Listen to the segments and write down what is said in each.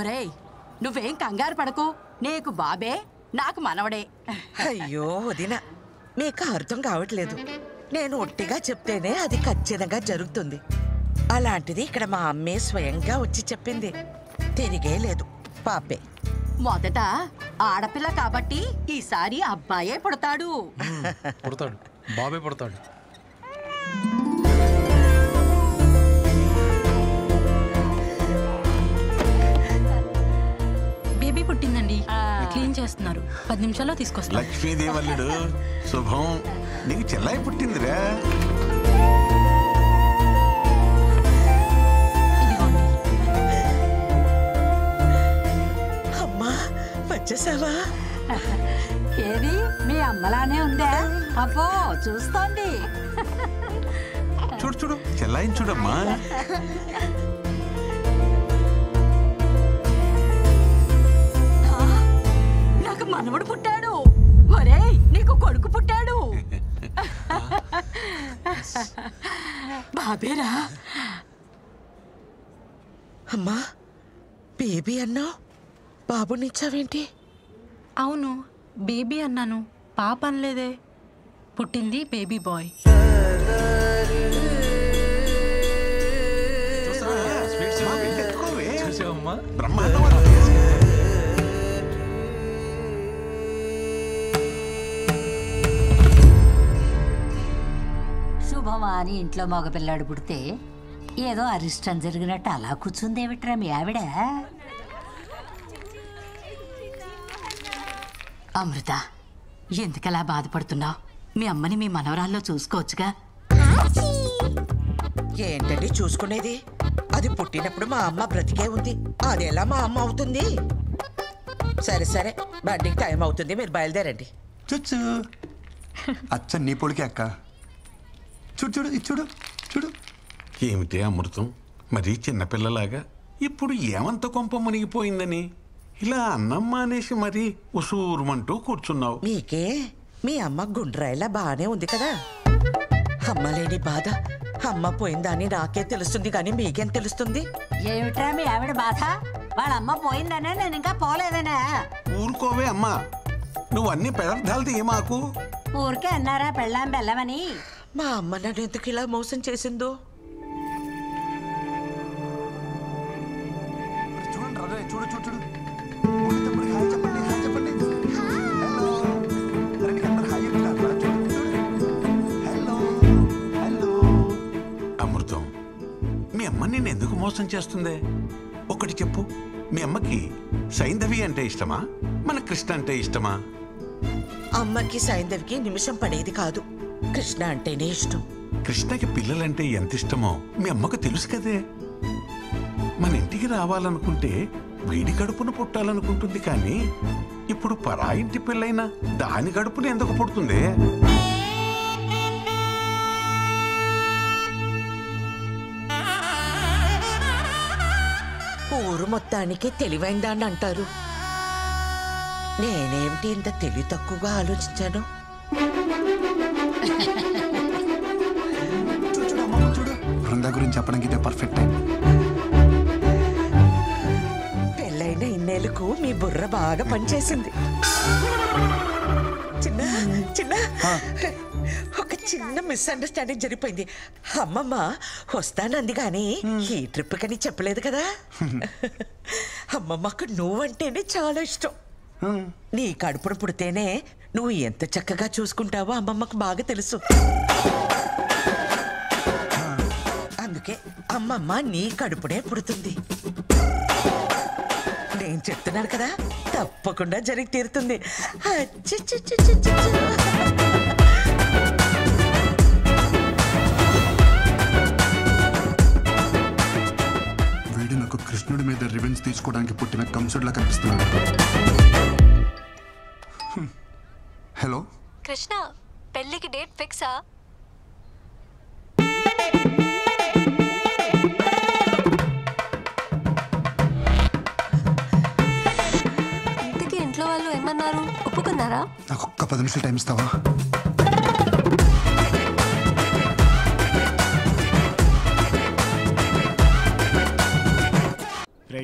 ఒరేయ్, నువ్వేం కంగారు పడకు. నీకు బాబే, నాకు మనవడే. అయ్యో వదిన, మీకు అర్థం కావట్లేదు. నేను ఒట్టిగా చెప్తేనే అది ఖచ్చితంగా జరుగుతుంది. అలాంటిది ఇక్కడ మా అమ్మే స్వయంగా వచ్చి చెప్పింది. తిరిగే లేదు, పాపే. మొదట ఆడపిల్ల కాబట్టి ఈసారి అబ్బాయే పుడతాడు. పుడతాడు, బాబే పుడతాడు. బేబీ పుట్టిందండి, క్లీన్ చేస్తున్నారు. 10 నిమిషాల్లో తీసుకొస్తారు. లక్ష్మీదేవల్లుడు శుభం. నీకు చెల్లాయి పుట్టిందిరా. అమ్మా వచ్చేసావా? ఏది మీ అమ్మలానే ఉందా? అబ్బో చూస్తోంది. చూడు చూడు, చెల్లాయిని చూడమ్మా. నాకు మనవడు పుట్టాడు. ఒరేయ్, నీకు కొడుకు పుట్టాడు. బాబేరా. అమ్మా బేబీ అన్నావు, బాబునిచ్చావేంటి? అవును, బేబీ అన్నాను, పాప అనలేదే. పుట్టింది బేబీ బాయ్. శుభమా అని ఇంట్లో మగపిల్లాడు పుడితే ఏదో అరిష్టం జరిగినట్టు అలా కూర్చుందేమిట్రా మీ ఆవిడ? అమృత, ఎందుకలా బాధపడుతున్నావు? మీ అమ్మని మీ మనవరాల్లో చూసుకోవచ్చుగా. ఏంటండి చూసుకునేది? అది పుట్టినప్పుడు మా అమ్మ బ్రతికే ఉంది, అదెలా మా అమ్మ అవుతుంది? సరే సరే, బండికి టైం అవుతుంది, మీరు బయలుదేరండి. చూచు అచ్చ నీ పొడికి అక్క. చూడు చూడు ఇది చూడు చూడు. ఏమిటి అమృతం, మరీ చిన్నపిల్లలాగా ఇప్పుడు ఏమంత కొంప మునిగిపోయిందని ఇలా అన్నం మానేసి మరీ ఉసూరుమంటూ కూర్చున్నావు. మీకే మీ అమ్మ గుండ్రాయిలా బానే ఉంది కదా. అమ్మ లేని బాధ అమ్మ పోయిందని నాకే తెలుస్తుంది, కానీ మీకేం తెలుస్తుంది? ఏమిట్రా మీ ఆవిడ బాధ? వాళ్ళ అమ్మ పోయిందనే, నేను ఇంకా పోలేదనే. ఊరుకోవే అమ్మా, నువ్వు అన్ని పదార్థాలు తీయమాకు. ఊరికే అన్నారా పెళ్ళాం బెల్లమని? మా అమ్మ నన్ను ఎందుకు ఇలా మోసం చేసిందో. చూడండి చూడు చూడు చూడు. హాయ్ చెప్పండి, హాయ్ చెప్పండి. Hello hi hello hello. Amrutham, మీ అమ్మ నిన్ను ఎందుకు మోసం చేస్తుందే? ఒకటి చెప్పు, మీ అమ్మకి సైంధవి అంటే ఇష్టమా, మన కృష్ణ అంటే ఇష్టమా? అమ్మకి సైంధవికి నిమిషం పడేది కాదు, కృష్ణ అంటేనే ఇష్టం. కృష్ణకి పిల్లలంటే ఎంత ఇష్టమో మీ అమ్మకు తెలుసు కదే. మన ఇంటికి రావాలనుకుంటే వీడి కడుపున పుట్టాలనుకుంటుంది, కానీ ఇప్పుడు పరాయింటి పిల్లైనా దాని కడుపున ఎందుకు పుడుతుంది? ఊరు మొత్తానికి తెలివైందాన్ని అంటారు. నేనేమిటి ఇంత తెలివి తక్కువగా ఆలోచించాను? చూడు బృందా గురించి చెప్పడానికి ఇదే పర్ఫెక్ట్ టైం. పెళ్ళైన ఇన్నేళ్ళకు మీ బుర్ర బాగా పనిచేసింది. చిన్న చిన్న ఒక చిన్న మిస్అండర్స్టాండింగ్ జరిగిపోయింది. అమ్మమ్మ వస్తానంది కానీ ఈ ట్రిప్ కని చెప్పలేదు కదా. అమ్మమ్మకు నువ్వంటేనే చాలా ఇష్టం. నీ కడుపును పుడితేనే నువ్వు ఎంత చక్కగా చూసుకుంటావో అమ్మమ్మకు బాగా తెలుసు. అందుకే అమ్మమ్మ నీ కడుపునే పుడుతుంది. నేను చెప్తున్నాను కదా, తప్పకుండా జరిగి తీరుతుంది. వీడు నాకు కృష్ణుడి మీద రివెంజ్ తీసుకోవడానికి పుట్టిన కంసుడిలా కనిపిస్తున్నాడు. హలో కృష్ణ, పెళ్ళికి డేట్ ఫిక్సా? ఇంతకీ ఇంట్లో వాళ్ళు ఏమన్నారు? ఒప్పుకున్నారా? నాకు ఒక్క 10 నిమిషాలు టైం ఇస్తావా?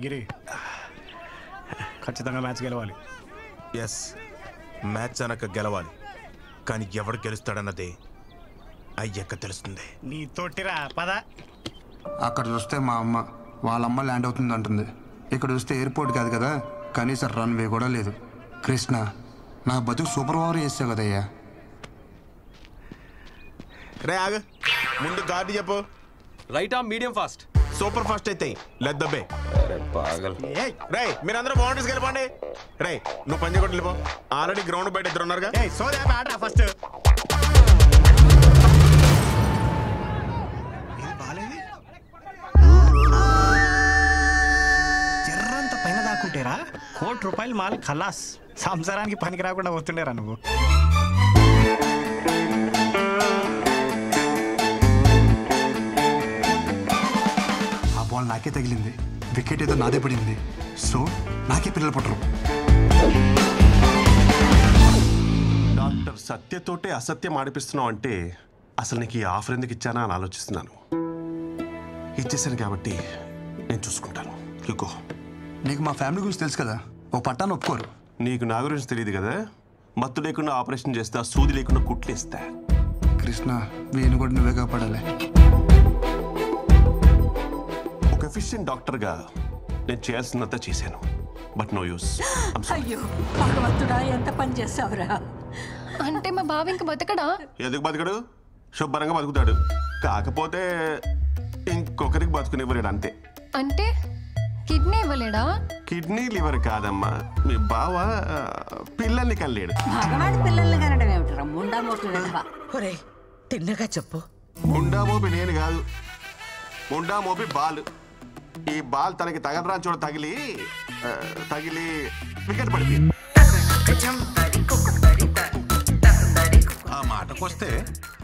గిరి ఖచ్చితంగా మ్యాచ్ గెలవాలి. ఎస్, మ్యాచ్ అనక గెలవాలి. కానీ ఎవడు గెలుస్తాడన్నదే అయ్యాక తెలుస్తుంది. నీ తోటిరా పద. అక్కడ చూస్తే మా అమ్మ వాళ్ళమ్మ ల్యాండ్ అవుతుంది అంటుంది. ఇక్కడ చూస్తే ఎయిర్పోర్ట్ కాదు కదా, కనీసం రన్వే కూడా లేదు. కృష్ణ, నా బతుకు సూపర్ ఓవర్ చేసావు కదయ్యా. రే ఆగు, ముందు గార్డు చెప్పు. రైటా మీడియం ఫాస్ట్? సూపర్ ఫాస్ట్ అయితే లెట్ ద బే. రే మీరందరూ బౌండరీస్కి వెళ్ళిపోండి. రే నువ్వు పంజి కొట్టి వెళ్ళిపో. ఆల్రెడీ గ్రౌండ్ బయట ఇద్దరు ఉన్నారుగా. ఫస్ట్ జర్రంత పైన దాక్కుంటేరా ₹1,00,00,000 మాల్ ఖలాస్. సంసారానికి పనికి రాకుండా వస్తుండేరా నువ్వు. ఆ బాల్ నాకే తగిలింది, వికెట్ ఏదో నాదే పడింది. సో నాకే పిల్లలు పుట్టరు. డాక్టర్ సత్యతోటే అసత్యం ఆడిపిస్తున్నావు అంటే అసలు నీకు ఈ ఆఫర్ ఎందుకు ఇచ్చానా అని ఆలోచిస్తున్నాను. ఇచ్చేసాను కాబట్టి నేను చూసుకుంటాను. యుగో, నీకు మా ఫ్యామిలీ గురించి తెలుసు కదా, ఓ పట్టాను ఒప్పుకోరు. నీకు నా గురించి తెలియదు కదా. మత్తు లేకుండా ఆపరేషన్ చేస్తా, సూది లేకుండా కుట్లేస్తా. కృష్ణ, వీణు కూడా నువ్వే కాపాడాలి. ఒక ఎఫిషియెంట్ డాక్టర్గా నేను చేయాల్సినంత చేశాను. But no use. అయ్యో భగవంతుడా, ఎంత పని చేసావురా. అంటే మా బావ ఇంక బతకడా? ఎందుకు బతకడు? శుభ్రంగా బతుకుతాడు. కాకపోతే ఇంకొకరికి బతుకునివ్వలేడు అంతే. అంటే కిడ్నీ ఇవ్వలేడా? కిడ్నీ లివర్ కాదమ్మా, మీ బావ పిల్లల్ని కనలేడు. భగవాన్ పిల్లల్ని కనడం ఏమిటరా ముండా మోటు విధవ. ఒరే తిన్నగా చెప్పు. ముండా మోపి నేను కాదు, ముండా మోపి బాల్. ఈ బాల్ తనకి తగలరా చూడ తగిలి వికెట్ పడిపోయింది. ఆ మాటకొస్తే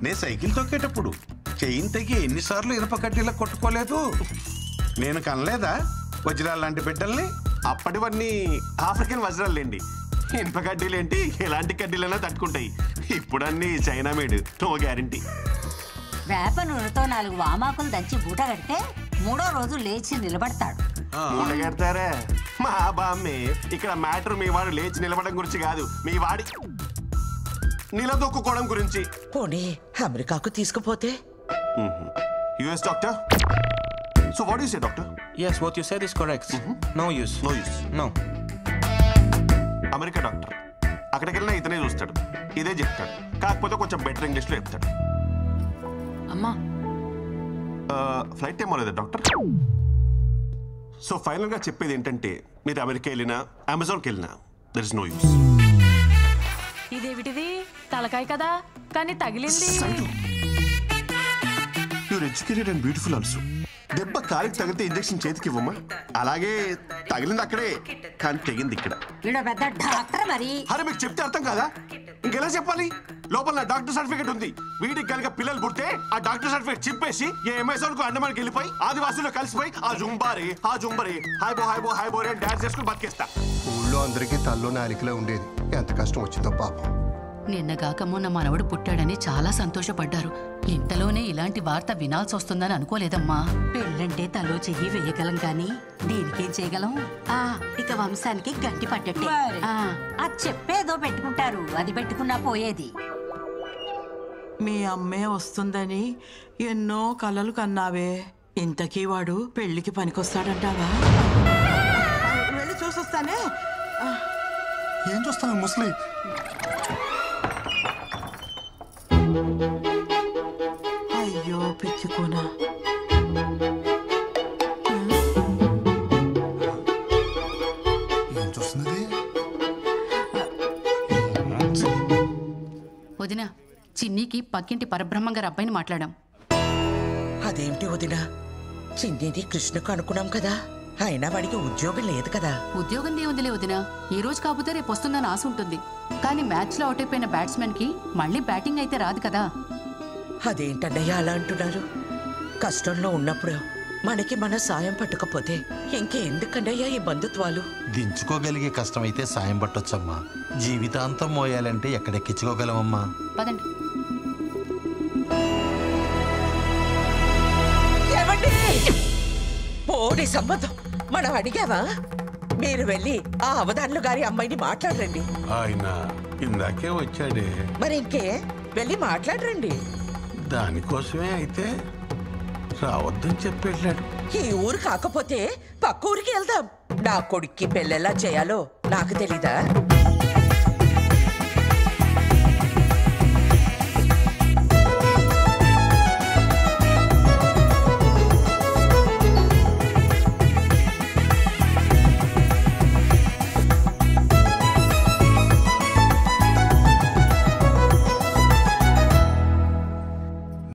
నేను సైకిల్ తొక్కేటప్పుడు చెయ్యిని తెగి ఎన్నిసార్లు ఇనుప కడ్డీలా కొట్టుకోలేదు. నేను కనలేదా వజ్రాలు లాంటి బిడ్డల్ని? అప్పటివన్నీ ఆఫ్రికన్ వజ్రాలేండి. ఇనుప కడ్డీలేంటి, ఎలాంటి కడ్డీలైనా తట్టుకుంటాయి. ఇప్పుడన్నీ చైనా మేడ్, నో గ్యారంటీ. వేప నూనెతో 4 వామాకులు దంచి బూట కడితే 3వ రోజు లేచి నిలబడతాడు. మూట కడతారా? మా బామ్మే. ఇక్కడ మ్యాటర్ మీ వాడు లేచి నిలబడడం గురించి కాదు, మీ వాడి నిలదొక్కుకోవడం గురించి. పోనీ అమెరికాకు తీసుకుపోతే? US doctor. So what you say doctor? Yes, what you said is correct. No use. No use. No. America doctor అక్కడికి వెళ్ళినా ఇతనే చూస్తాడు, ఇదే చెప్తాడు. కాకపోతే కొంచెం బెటర్ ఇంగ్లీష్లో చెప్తాడు. అమ్మా ఫ్లైట్ టైం అవ్వలేదా డాక్టర్? సో ఫైనల్గా చెప్పేది ఏంటంటే, మీరు అమెరికా వెళ్ళినా అమెజాన్కి వెళ్ళినా దర్ ఇస్ నో యూస్. ఇదేమిటిది తలకాయ కదా కానీ తగిలింది. You're educated and beautiful also. దెబ్బ కాలికి తగిలితే ఇంజెక్షన్ చేతికి ఇవ్వమ్మా. అలాగే తగిలింది అక్కడే, కానీ తెగింది ఇక్కడ. వీడు పెద్ద డాక్టర్ మరి. అరే మీకు చెప్తే అర్థం కాదా? ఇంకెలా చెప్పాలి? లోపల నా డాక్టర్ సర్టిఫికేట్ ఉంది. వీడికి కనుక పిల్లలు పుడితే ఆ డాక్టర్ సర్టిఫికేట్ చింపేసి ఏ అమెజాన్ కు అండమానికి వెళ్ళిపోయి ఆదివాసుల్లో కలిసిపోయి ఆ జుంబారే హాయ్ బో అని డాన్స్ చేసుకుని బతికేస్తా. ఊళ్ళో అందరికీ తల్లోనే అలికిలా ఉండేది. ఎంత కష్టం వచ్చిందో పాపం. నిన్నగాక మొన్న మనవడు పుట్టాడని చాలా సంతోషపడ్డారు. ఇంతలోనే ఇలాంటి వార్త వినాల్సి వస్తుందని అనుకోలేదమ్మా. పెళ్ళంటే తలో చెయ్యి వేయగలం కానీ దీనికేం చేయగలం? ఇక వంశానికి గట్టి పట్టట్టే. అది చెప్పేదో పెట్టుకుంటారు, అది పెట్టుకున్నా పోయేది. మీ అమ్మే వస్తుందని ఎన్నో కలలు కన్నావే. ఇంతకీ వాడు పెళ్లికి పనికొస్తాడంటావా? వెళ్ళి చూసొస్తానే. ఏం చూస్తాను ముసలి? అయ్యో పిచ్చుకోనా. ఏం చూస్తున్నది? వదినా, చిన్నీకి పక్కింటి పరబ్రహ్మం గారి అబ్బాయిని మాట్లాడాం. అదేమిటి వదినా, చిన్నిది కృష్ణకు అనుకున్నాం కదా. అయినా వాడికి ఉద్యోగం లేదు కదా. ఉద్యోగం దేవుందిలే వదినా, ఈ రోజు కాకపోతే రేపు వస్తుందని ఆశ ఉంటుంది. కానీ మ్యాచ్ లో అవుట్ అయిపోయిన బ్యాట్స్మెన్ కి మళ్ళీ బ్యాటింగ్ అయితే రాదు కదా. అదేంటన్నయ్య అలా అంటున్నారు? కష్టంలో ఉన్నప్పుడు మనకి మన సాయం పట్టకపోతే ఇంకెందుకన్నయ్యా ఈ బంధుత్వాలు? దించుకోగలిగే కష్టమైతే సాయం పట్టొచ్చమ్మా. జీవితాంతం మోయాలంటే ఎక్కడెక్కించుకోగలమమ్మా. పదండి. ఏమండి? పోడి సంబంధం మనం అడిగావా? మీరు వెళ్ళి ఆ అవధానులు గారి అమ్మాయిని మాట్లాడరండి. ఆయన ఇందాకే వచ్చాడే. మరి ఇంకే వెళ్ళి మాట్లాడరండి. దానికోసమే అయితే రావద్దని చెప్పి వెళ్ళాడు. ఈ ఊరు కాకపోతే పక్క ఊరికి వెళ్దాం. నా కొడుక్కి పెళ్ళెలా చేయాలో నాకు తెలీదా?